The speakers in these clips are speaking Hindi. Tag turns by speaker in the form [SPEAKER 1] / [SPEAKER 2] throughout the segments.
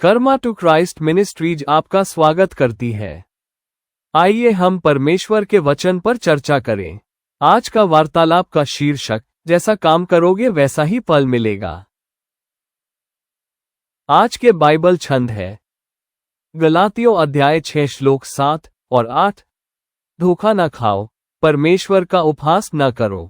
[SPEAKER 1] कर्मा टू क्राइस्ट मिनिस्ट्रीज आपका स्वागत करती है। आइए हम परमेश्वर के वचन पर चर्चा करें। आज का वार्तालाप का शीर्षक जैसा काम करोगे वैसा ही फल मिलेगा। आज के बाइबल छंद है गलातियों अध्याय 6 श्लोक 7 और 8। धोखा न खाओ, परमेश्वर का उपहास न करो।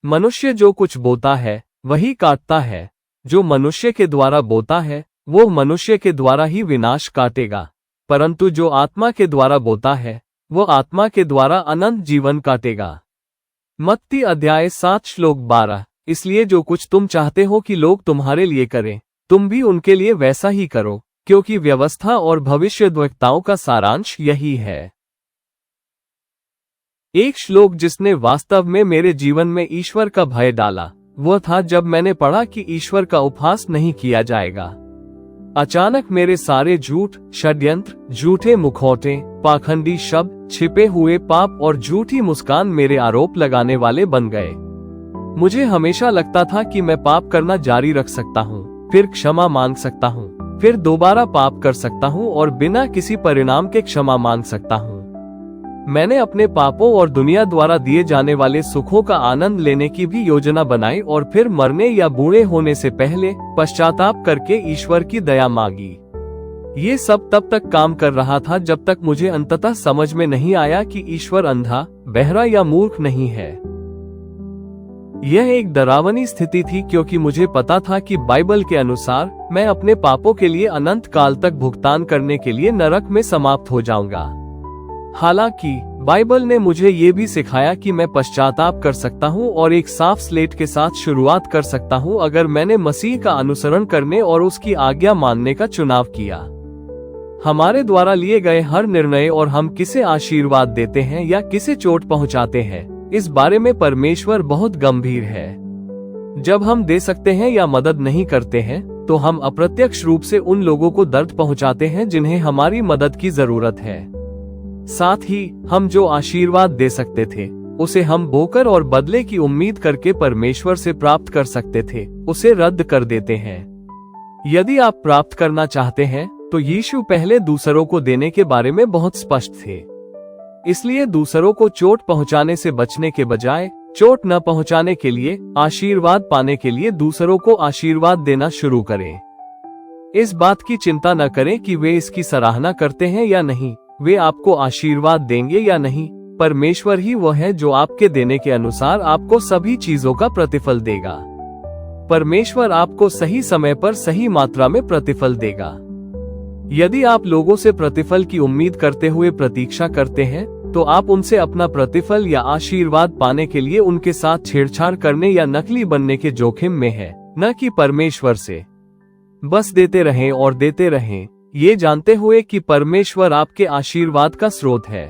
[SPEAKER 1] मनुष्य जो कुछ बोता है वही काटता है। जो मनुष्य के द्वारा बोता है वो मनुष्य के द्वारा ही विनाश काटेगा, परंतु जो आत्मा के द्वारा बोता है वो आत्मा के द्वारा अनंत जीवन काटेगा। मत्ती अध्याय 7 श्लोक 12। इसलिए जो कुछ तुम चाहते हो कि लोग तुम्हारे लिए करें, तुम भी उनके लिए वैसा ही करो, क्योंकि व्यवस्था और भविष्यद्वक्ताओं का सारांश यही है। एक श्लोक जिसने वास्तव में मेरे जीवन में ईश्वर का भय डाला वो था जब मैंने पढ़ा कि ईश्वर का उपहास नहीं किया जाएगा। अचानक मेरे सारे झूठ, षड्यंत्र, झूठे मुखौटे, पाखंडी शब्द, छिपे हुए पाप और झूठी मुस्कान मेरे आरोप लगाने वाले बन गए। मुझे हमेशा लगता था कि मैं पाप करना जारी रख सकता हूँ, फिर क्षमा मांग सकता हूँ, फिर दोबारा पाप कर सकता हूँ और बिना किसी परिणाम के क्षमा मांग सकता हूँ। मैंने अपने पापों और दुनिया द्वारा दिए जाने वाले सुखों का आनंद लेने की भी योजना बनाई और फिर मरने या बूढ़े होने से पहले पश्चाताप करके ईश्वर की दया मांगी। ये सब तब तक काम कर रहा था जब तक मुझे अंततः समझ में नहीं आया कि ईश्वर अंधा, बहरा या मूर्ख नहीं है। यह एक डरावनी स्थिति थी क्योंकि मुझे पता था कि बाइबल के अनुसार मैं अपने पापों के लिए अनंत काल तक भुगतान करने के लिए नरक में समाप्त हो जाऊंगा। हालांकि बाइबल ने मुझे ये भी सिखाया कि मैं पश्चाताप कर सकता हूँ और एक साफ स्लेट के साथ शुरुआत कर सकता हूँ अगर मैंने मसीह का अनुसरण करने और उसकी आज्ञा मानने का चुनाव किया। हमारे द्वारा लिए गए हर निर्णय और हम किसे आशीर्वाद देते हैं या किसे चोट पहुँचाते हैं, इस बारे में परमेश्वर बहुत गंभीर है। जब हम दे सकते हैं या मदद नहीं करते हैं तो हम अप्रत्यक्ष रूप से उन लोगों को दर्द पहुँचाते हैं जिन्हें हमारी मदद की जरूरत है। साथ ही हम जो आशीर्वाद दे सकते थे उसे हम बोकर और बदले की उम्मीद करके परमेश्वर से प्राप्त कर सकते थे, उसे रद्द कर देते हैं। यदि आप प्राप्त करना चाहते हैं तो यीशु पहले दूसरों को देने के बारे में बहुत स्पष्ट थे। इसलिए दूसरों को चोट पहुंचाने से बचने के बजाय चोट न पहुंचाने के लिए, आशीर्वाद पाने के लिए दूसरों को आशीर्वाद देना शुरू करें। इस बात की चिंता न करें कि वे इसकी सराहना करते हैं या नहीं, वे आपको आशीर्वाद देंगे या नहीं। परमेश्वर ही वह है जो आपके देने के अनुसार आपको सभी चीजों का प्रतिफल देगा। परमेश्वर आपको सही समय पर सही मात्रा में प्रतिफल देगा। यदि आप लोगों से प्रतिफल की उम्मीद करते हुए प्रतीक्षा करते हैं तो आप उनसे अपना प्रतिफल या आशीर्वाद पाने के लिए उनके साथ छेड़छाड़ करने या नकली बनने के जोखिम में हैं, न कि परमेश्वर से। बस देते रहें और देते रहें, ये जानते हुए कि परमेश्वर आपके आशीर्वाद का स्रोत है।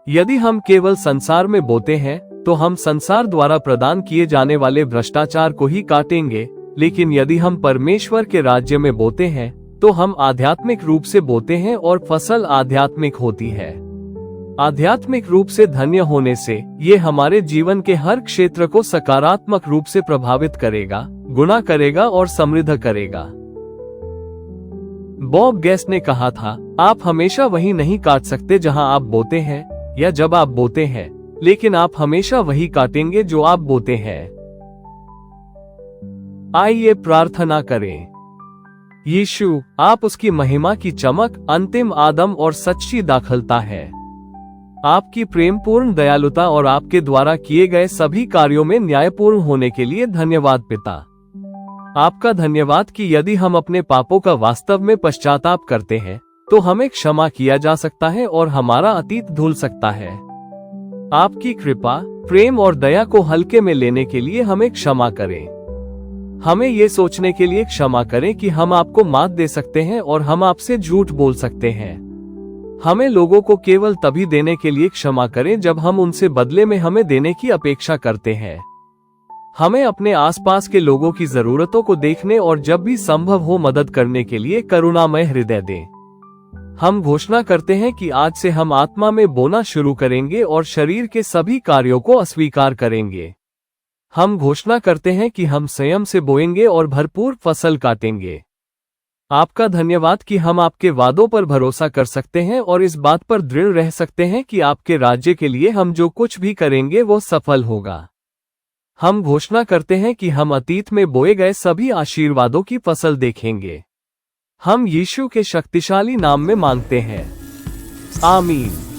[SPEAKER 1] यदि हम केवल संसार में बोते हैं तो हम संसार द्वारा प्रदान किए जाने वाले भ्रष्टाचार को ही काटेंगे, लेकिन यदि हम परमेश्वर के राज्य में बोते हैं तो हम आध्यात्मिक रूप से बोते हैं और फसल आध्यात्मिक होती है। आध्यात्मिक रूप से धन्य होने से ये हमारे जीवन के हर क्षेत्र को सकारात्मक रूप से प्रभावित करेगा, गुना करेगा और समृद्ध करेगा। बॉब गेस्ट ने कहा था, आप हमेशा वही नहीं काट सकते जहां आप बोते हैं या जब आप बोते हैं, लेकिन आप हमेशा वही काटेंगे जो आप बोते हैं। आइए प्रार्थना करें। यीशु, आप उसकी महिमा की चमक, अंतिम आदम और सच्ची दाखलता है। आपकी प्रेमपूर्ण दयालुता और आपके द्वारा किए गए सभी कार्यों में न्यायपूर्ण होने के लिए धन्यवाद पिता। आपका धन्यवाद कि यदि हम अपने पापों का वास्तव में पश्चाताप करते हैं तो हमें क्षमा किया जा सकता है और हमारा अतीत धुल सकता है। आपकी कृपा, प्रेम और दया को हल्के में लेने के लिए हमें क्षमा करें। हमें ये सोचने के लिए क्षमा करें कि हम आपको मात दे सकते हैं और हम आपसे झूठ बोल सकते हैं। हमें लोगों को केवल तभी देने के लिए क्षमा करें जब हम उनसे बदले में हमें देने की अपेक्षा करते हैं। हमें अपने आसपास के लोगों की जरूरतों को देखने और जब भी संभव हो मदद करने के लिए करुणामय हृदय दें। हम घोषणा करते हैं कि आज से हम आत्मा में बोना शुरू करेंगे और शरीर के सभी कार्यों को अस्वीकार करेंगे। हम घोषणा करते हैं कि हम संयम से बोएंगे और भरपूर फसल काटेंगे। आपका धन्यवाद कि हम आपके वादों पर भरोसा कर सकते हैं और इस बात पर दृढ़ रह सकते हैं कि आपके राज्य के लिए हम जो कुछ भी करेंगे वो सफल होगा। हम घोषणा करते हैं कि हम अतीत में बोए गए सभी आशीर्वादों की फसल देखेंगे। हम यीशु के शक्तिशाली नाम में मांगते हैं, आमीन।